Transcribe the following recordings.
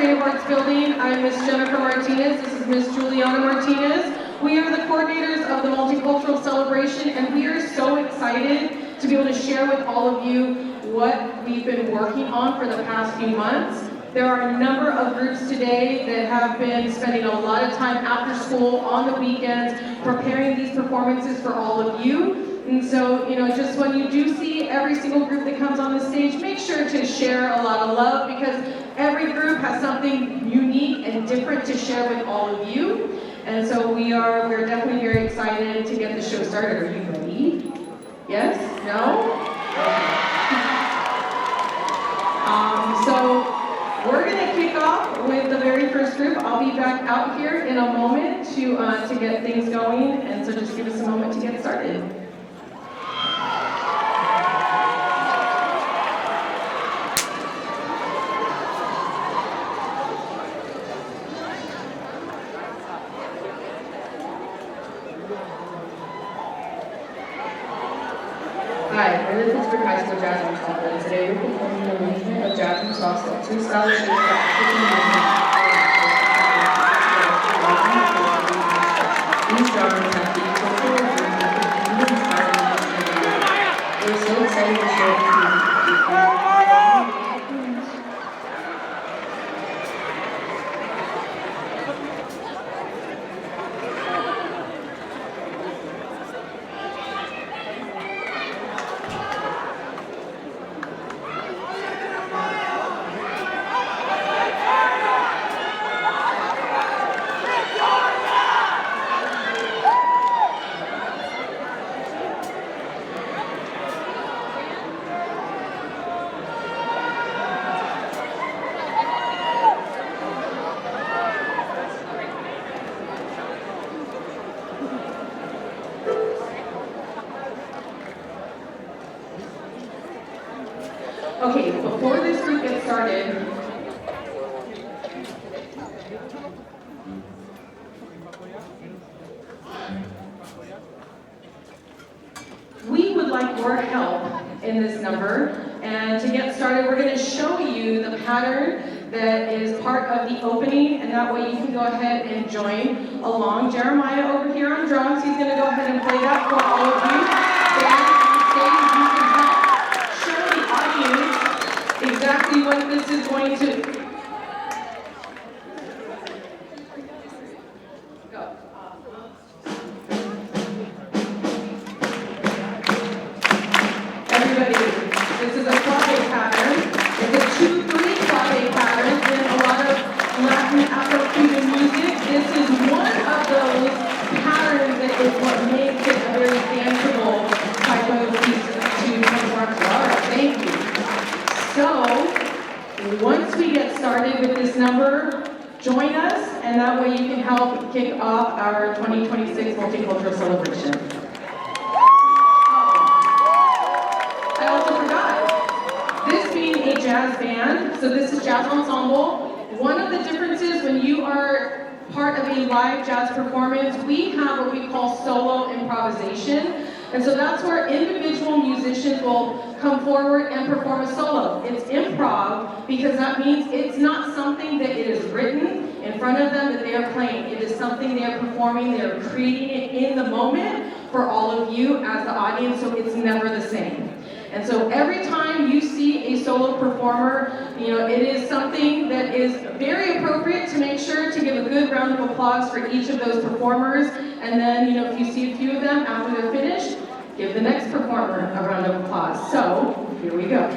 Creative Arts Building. I'm Miss Jennifer Martinez. This is Miss Juliana Martinez. We are the coordinators of the Multicultural Celebration, and we are so excited to be able to share with all of you what we've been working on for the past few months. There are a number of groups today that have been spending a lot of time after school, on the weekends, preparing these performances for all of you. And so, just when you do see every single group that comes on the stage, make sure to share a lot of love, because every group has something unique and different to share with all of you. And so we're definitely very excited to get the show started. Are you ready? Yes? No? Okay. So we're going to kick off with the very first group. I'll be back out here in a moment to get things going, and so just give us a moment to get started. Hi, we're the Pittsburg High School Jazz Ensemble, and today we're performing the arrangement of jazz and salsa, two styles shaped by African movement. These genres have deep cultural roots that continue to inspire us every year. We're so excited to share this music with you. Okay, before this group gets started, we would like your help in this number. And to get started, we're going to show you the pattern that is part of the opening, and that way you can go ahead and join along. Jeremiah over here on drums, he's going to go ahead and play that for all of you. Exactly what this is going to go. Everybody, this is a clave pattern. It's a 2-3 clave pattern in a lot of Latin Afro-Cuban music. This is one of those patterns that is what makes it a very danceable type of piece to perform. All right, thank you. So, once we get started with this number, join us, and that way you can help kick off our 2026 Multicultural Celebration. I also forgot, this being a jazz band, so this is jazz ensemble. One of the differences when you are part of a live jazz performance, we have what we call solo improvisation. And so that's where individual musicians will come forward and perform a solo. It's improv because that means it's not something that it is written in front of them that they are playing. It is something they are performing, they are creating it in the moment for all of you as the audience, so it's never the same. And so every time you see a solo performer, it is something that is very appropriate to make sure to give a good round of applause for each of those performers. And then, if you see a few of them after they're finished, give the next performer a round of applause. So, here we go.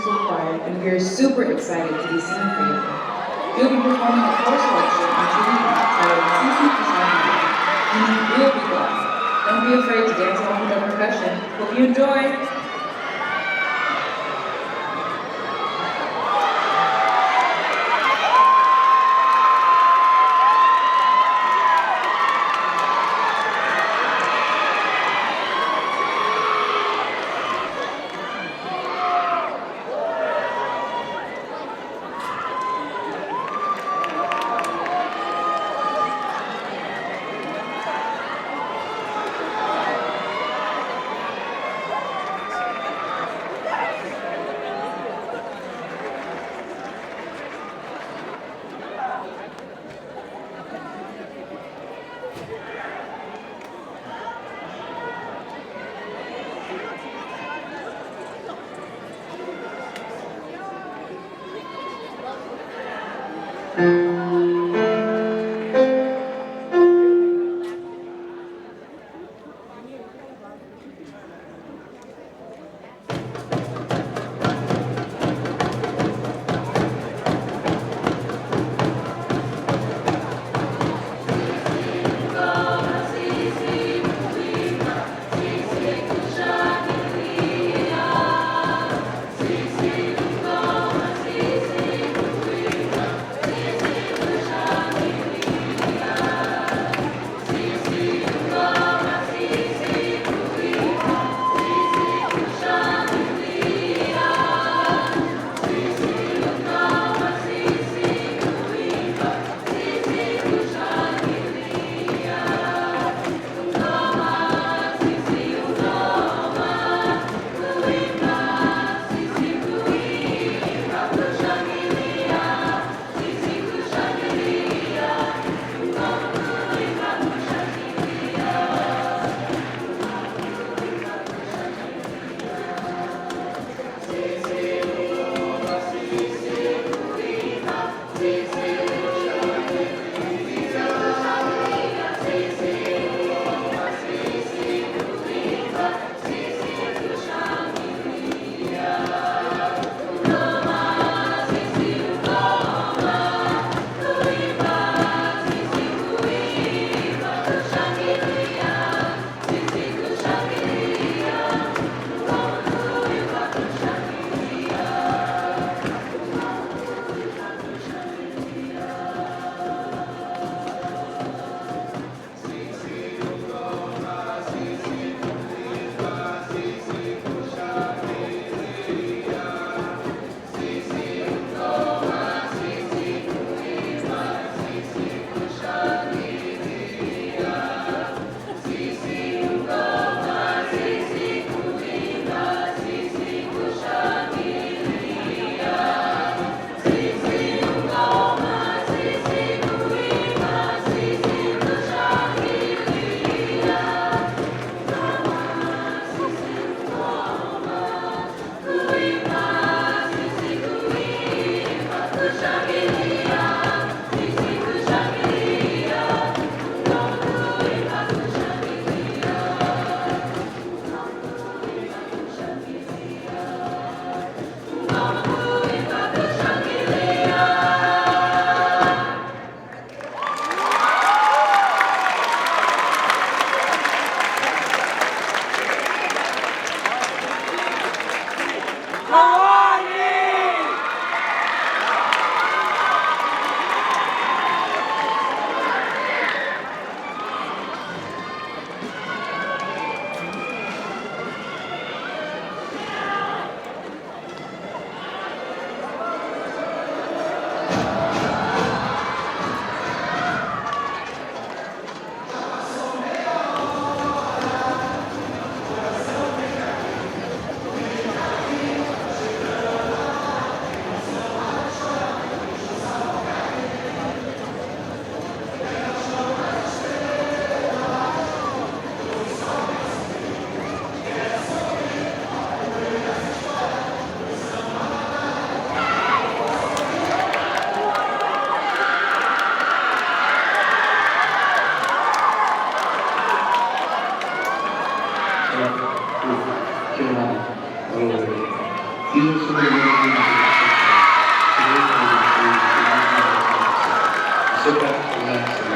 Multicultural Choir, and we are super excited to be singing for you. You'll be performing a course selection on Tuesday titled CC Persona, and you will be blessed. Don't be afraid to dance along with the percussion. Hope you enjoy! Sit back, relax,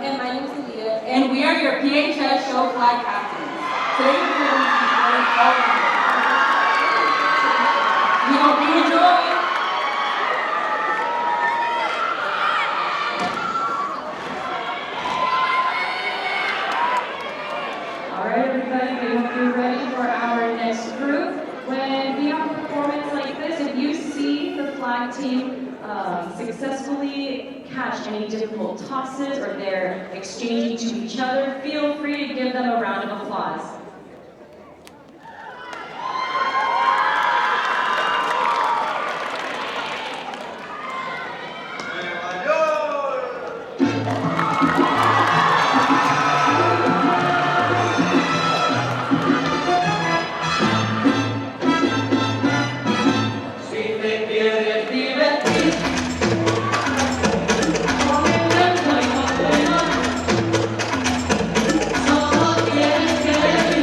and and we are your PHS show flag captains. Today we're going to be going all around. We hope you enjoy. All right, everybody, we hope you're ready for our next group. When we have a performance like this, if you see the flag team successfully catch any difficult tosses or they're exchanging to each other, feel free to give them a round of applause. Solo quieres que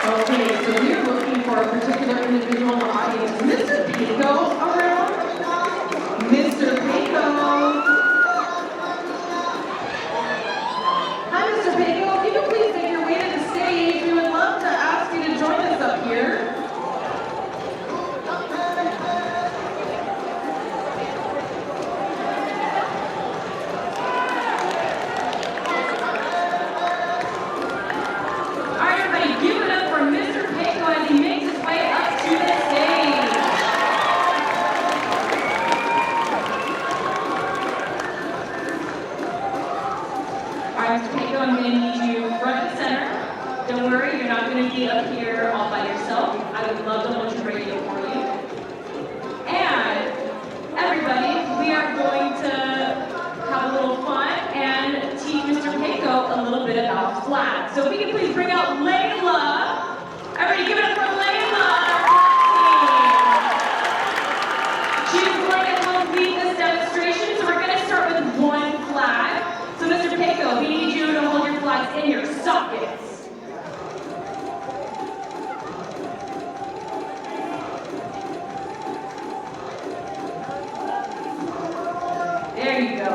Okay, so we're looking for a particular individual in the audience. Mr. Pico around? Mr. Pico. Hi, Mr. Pico. If you could please make your way to the stage, we would love to ask you to join us up here. All right, everybody, give it up for Mr. Pico as he makes his way up to the stage. All right, Mr. Pico, I'm going to need you front and center. Don't worry, you're not going to be up here all by yourself. I would love to hold your radio for you. And everybody, we are going to have a little fun and teach Mr. Pico a little bit about flags. So if we can please bring out Layla. Everybody give it up for Layla, our flag team. She's going to help lead this demonstration, so we're going to start with one flag. So Mr. Pico, we need you to hold your flags in your sockets. There you go.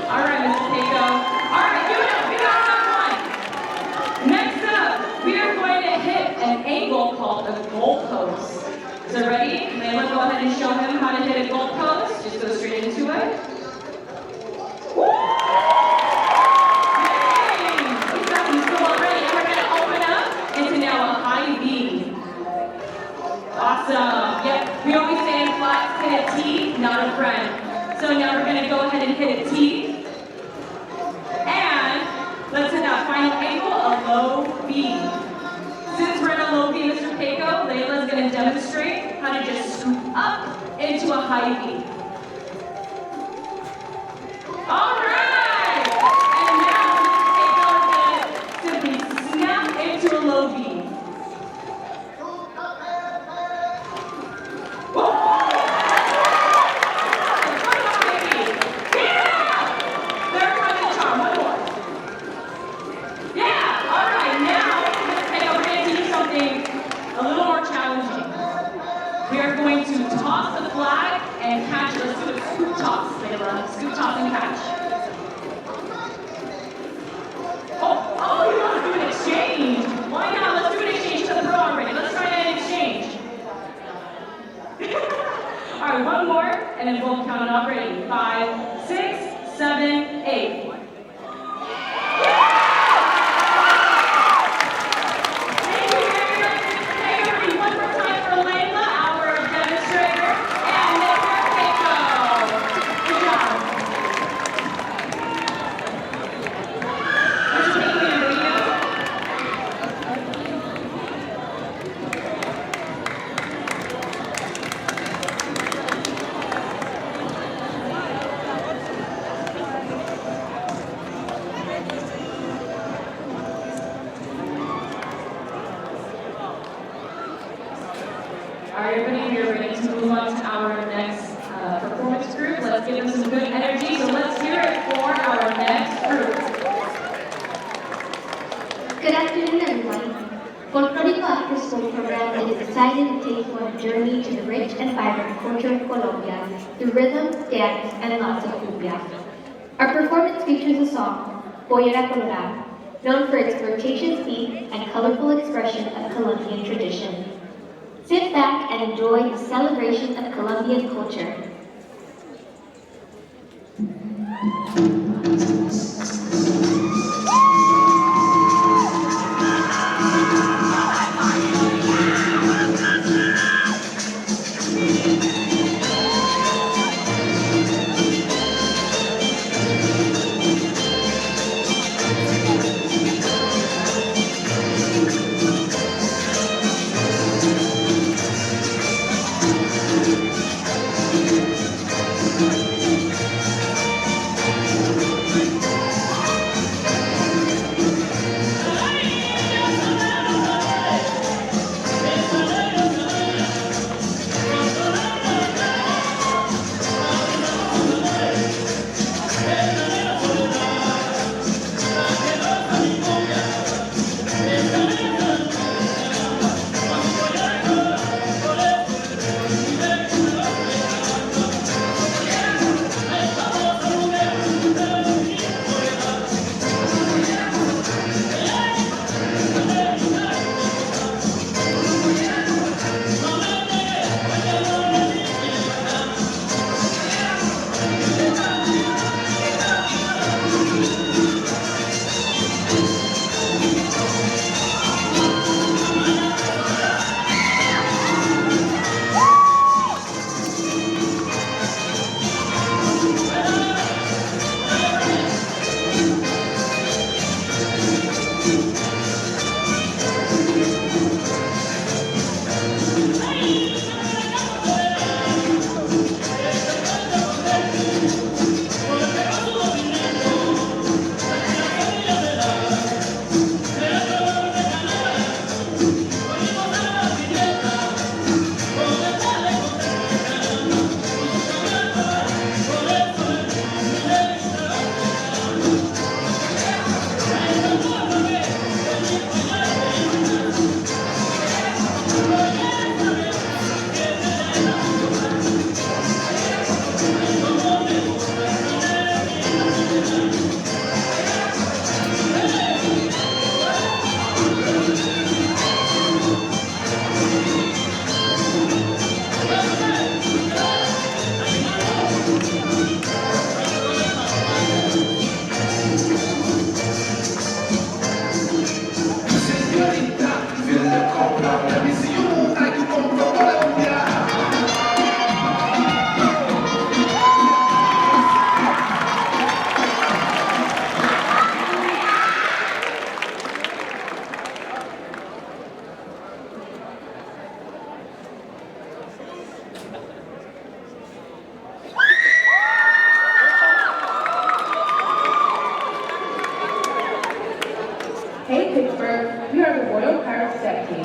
All right, Mr. Pico. All right, give it up. We got that one. Next up, we are going to hit an angle called a goalpost. So ready? Layla, go ahead and show him how to hit a goalpost. Just go straight into it. Woo! Yay! He's got some skill already. And we're going to open up into now a high V. Awesome. Yep, we always say in class, hit a T, not a friend. So now we're going to go ahead and hit a T. And let's hit that final angle, a low B. Since we're in a low B, Mr. Pico, Layla's going to demonstrate how to just scoop up into a high V. All right! And now Mr. Pico is going to simply snap into a low B. Woo! We are going to toss the flag and catch it. Let's do a scoop toss, Layla. Scoop toss and catch. Oh, you want to do an exchange? Why not? Let's do an exchange to the pro already. Let's try an exchange. All right, one more, and then we'll count it off. Ready? 5, 6, 7, 8. All right, everybody, we are ready to move on to our next performance group. Let's give them some good energy. So let's hear it for our next group. Good afternoon, everyone. Folklorico After School program is decided to take you on a journey to the rich and vibrant culture of Colombia through rhythm, dance, and lots of cumbia. Our performance features a song, Pollera Colorada, known for its flirtatious beat and colorful expression of Colombian tradition. Sit back and enjoy the celebration of Colombian culture. Hey Pittsburgh, we are the Royal Pirate Step Team.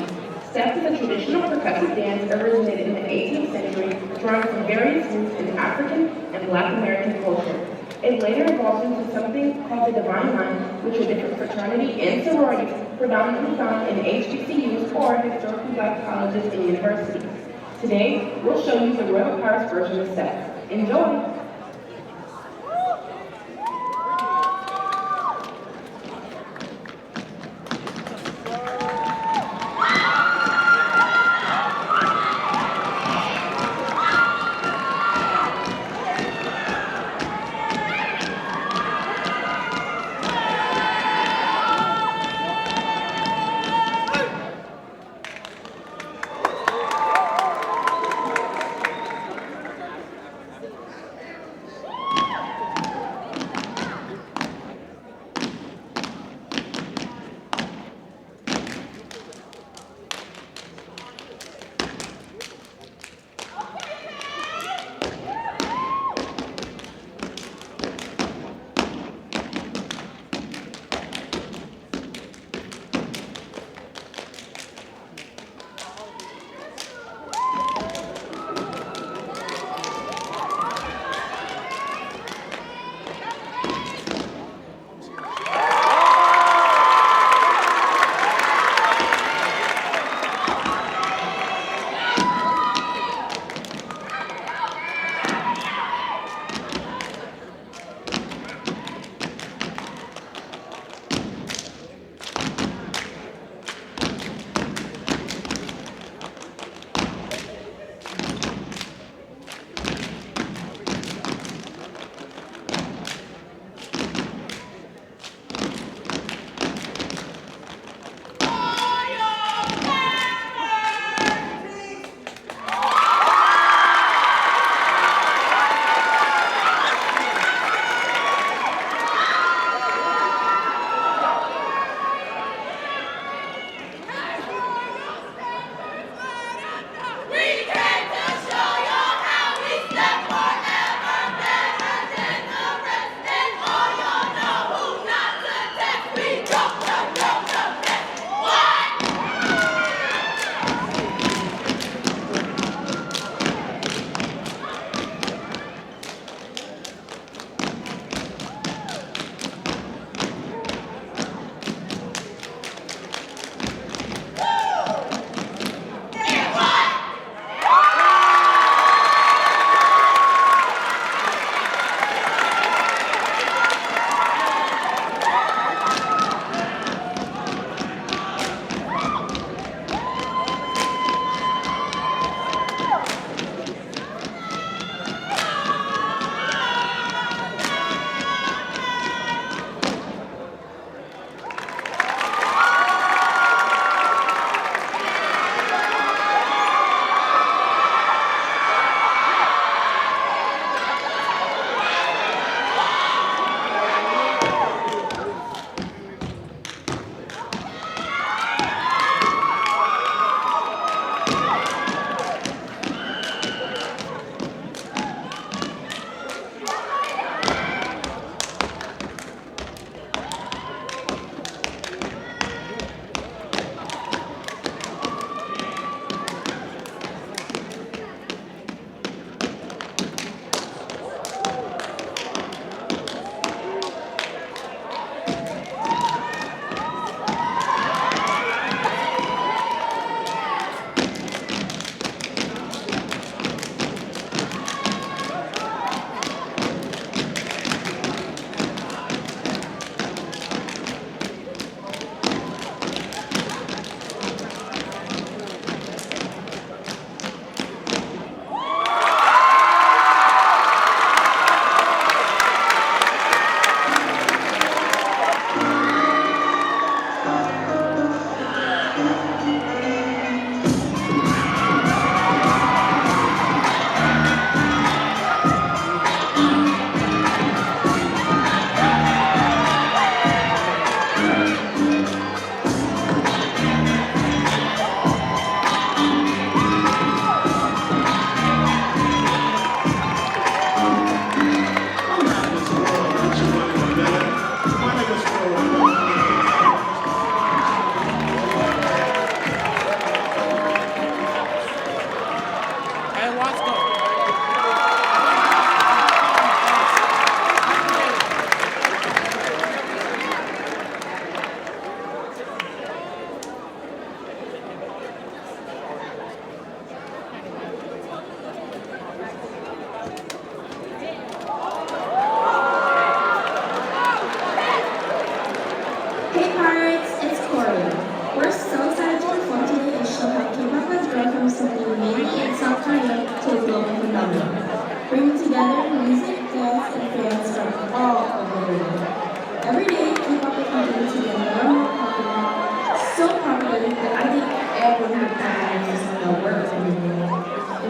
Step is a traditional percussive dance originated in the 18th century, drawing from various roots in African and Black American culture. It later evolved into something called the Divine Line, which are different fraternity and sororities predominantly found in HBCUs or historically Black colleges and universities. Today, we'll show you the Royal Pirates version of Step. Enjoy!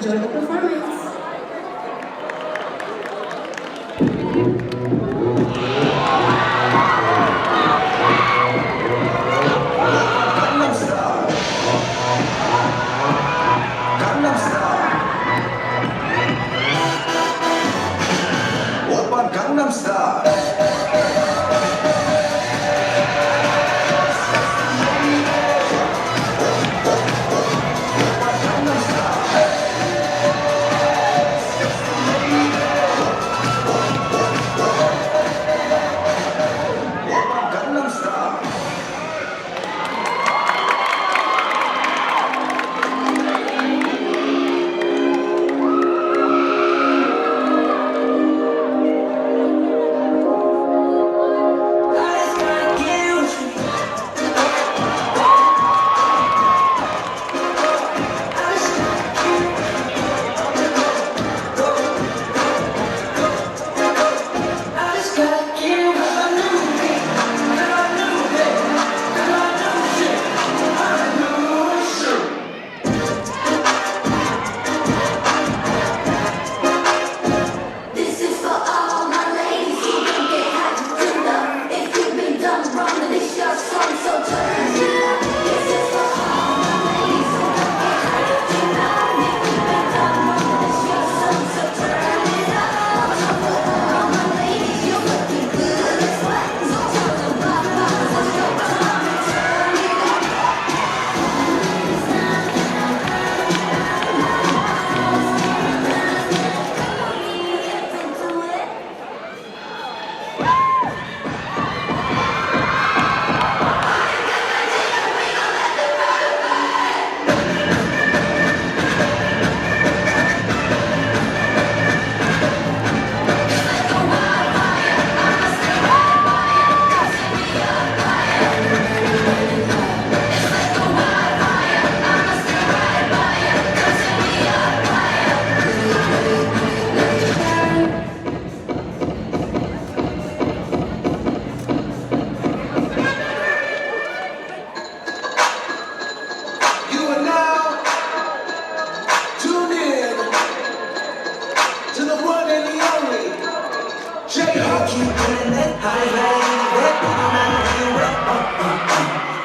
enjoy the performance. Gangnam Style. Gangnam Style. Oppa Gangnam Style. Oppa Gangnam Style. This is for all my ladies who don't get hot to love. If you've been done wrong, then it's your song, so turn it up. This is for all my ladies who don't get hot to love. If you've been done wrong, then it's your song, so turn it up. For all my ladies, you're looking good as well. So tell them blah blah, let's go on and turn it up. You are now tuned in to the one and the only J.O. Keep doing it, high, no matter where you at.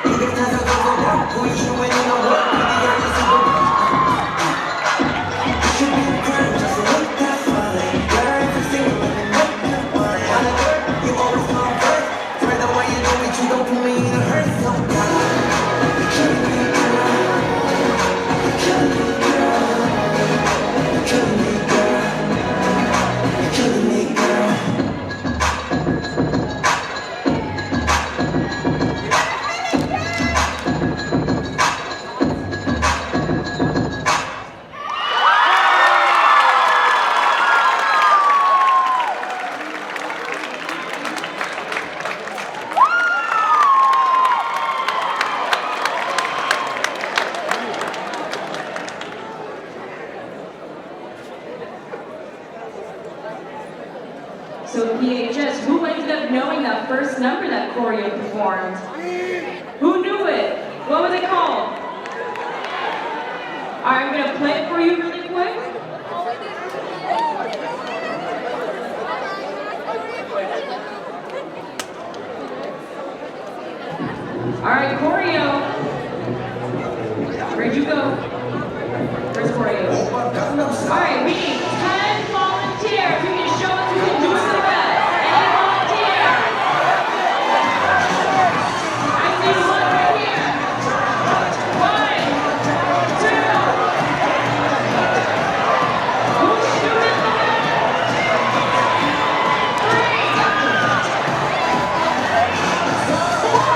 Even if I go for work, who you in the world? Baby, are you super? You should be proud, just look that fine. Learn to sing it, let me make you fine. Wanna work, you always come first. Try the way you do it, you don't put me in a hurt sometimes. You're killing me, girl. You're killing me, girl. You're killing me, girl. You're killing me, girl. So PHS, who ended up knowing that first number that Choreo performed? Who knew it? What was it called? Alright, I'm gonna play it for you really quick. Alright, Choreo. Where'd you go? Where's Choreo? Oppa Gangnam Style. Alright, we need 10 volunteers who can show us who can do it the best. Any volunteers? I see one right here. 1, 2. Who's doing it the best? 3. 4.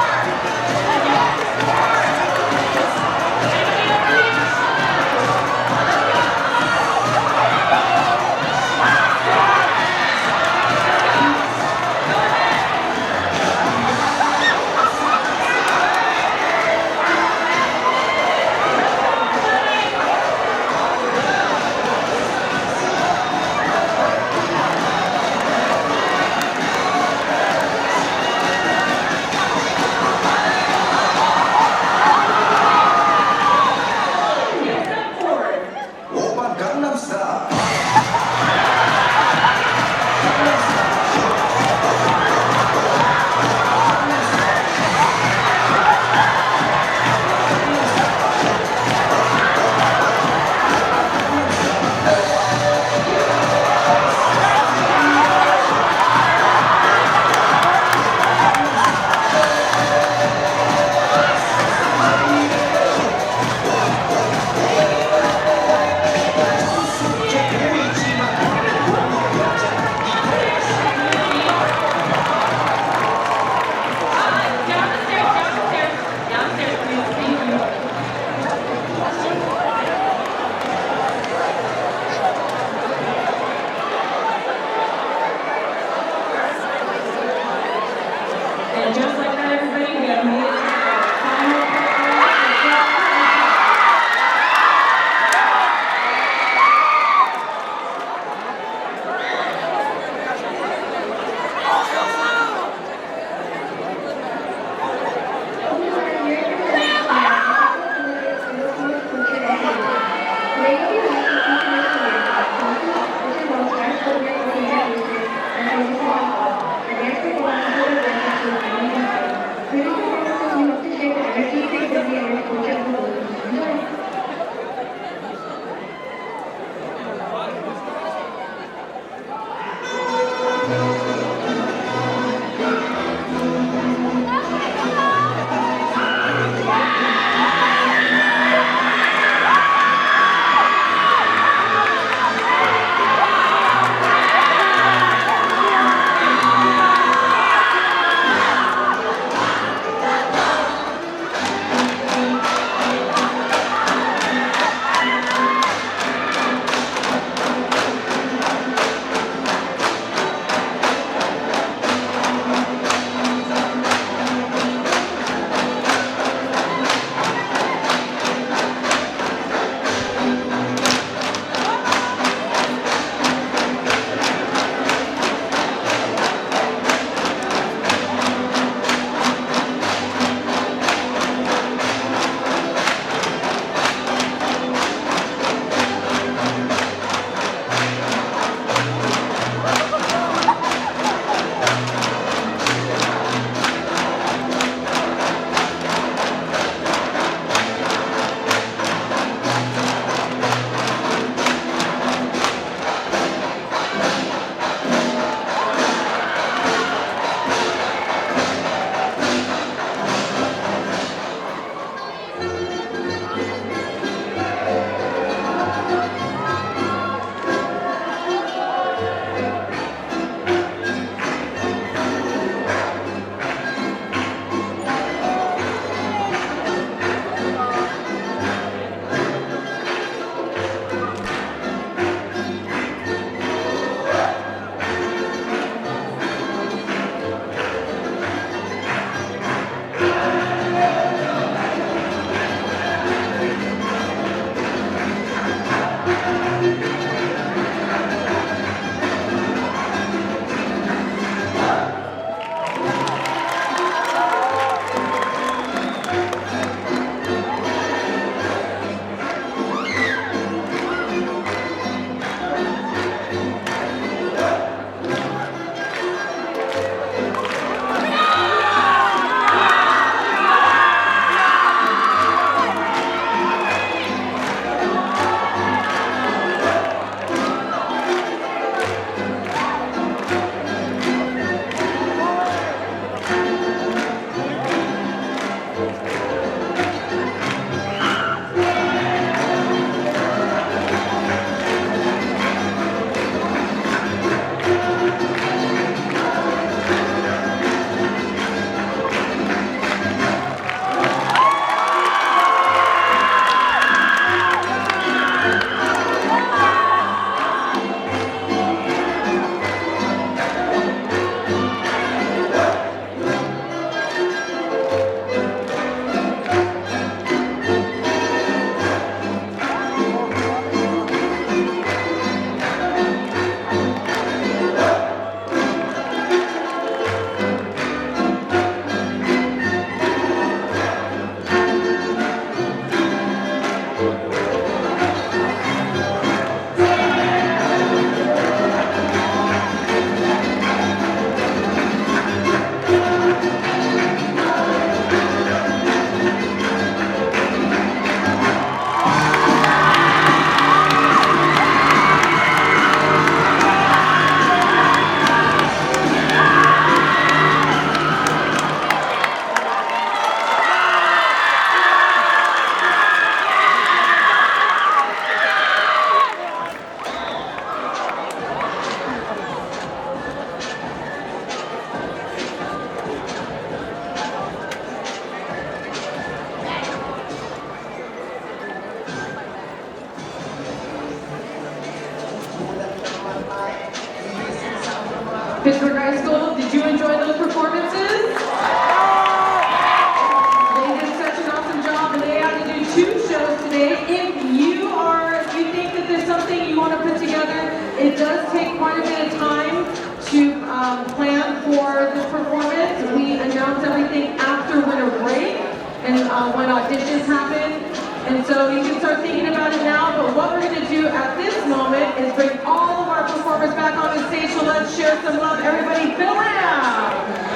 Pittsburg High School, did you enjoy those performances? They did such an awesome job, and they had to do 2 shows today. If you think that there's something you want to put together, it does take quite a bit of time to plan for this performance. We announce everything after winter break and when auditions happen. And so you can start thinking about it now, but what we're going to do at this moment is bring all of our performers back on the stage, so let's share some love. Everybody fill it out!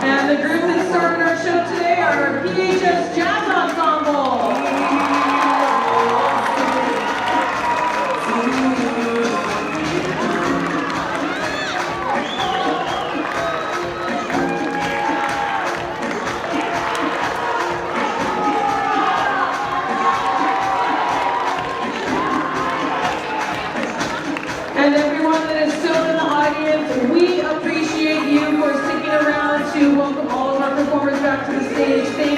And the group that started our show today are our PHS Jazz Ensemble. And everyone that is still in the audience, we appreciate you for sticking around to welcome all of our performers back to the stage.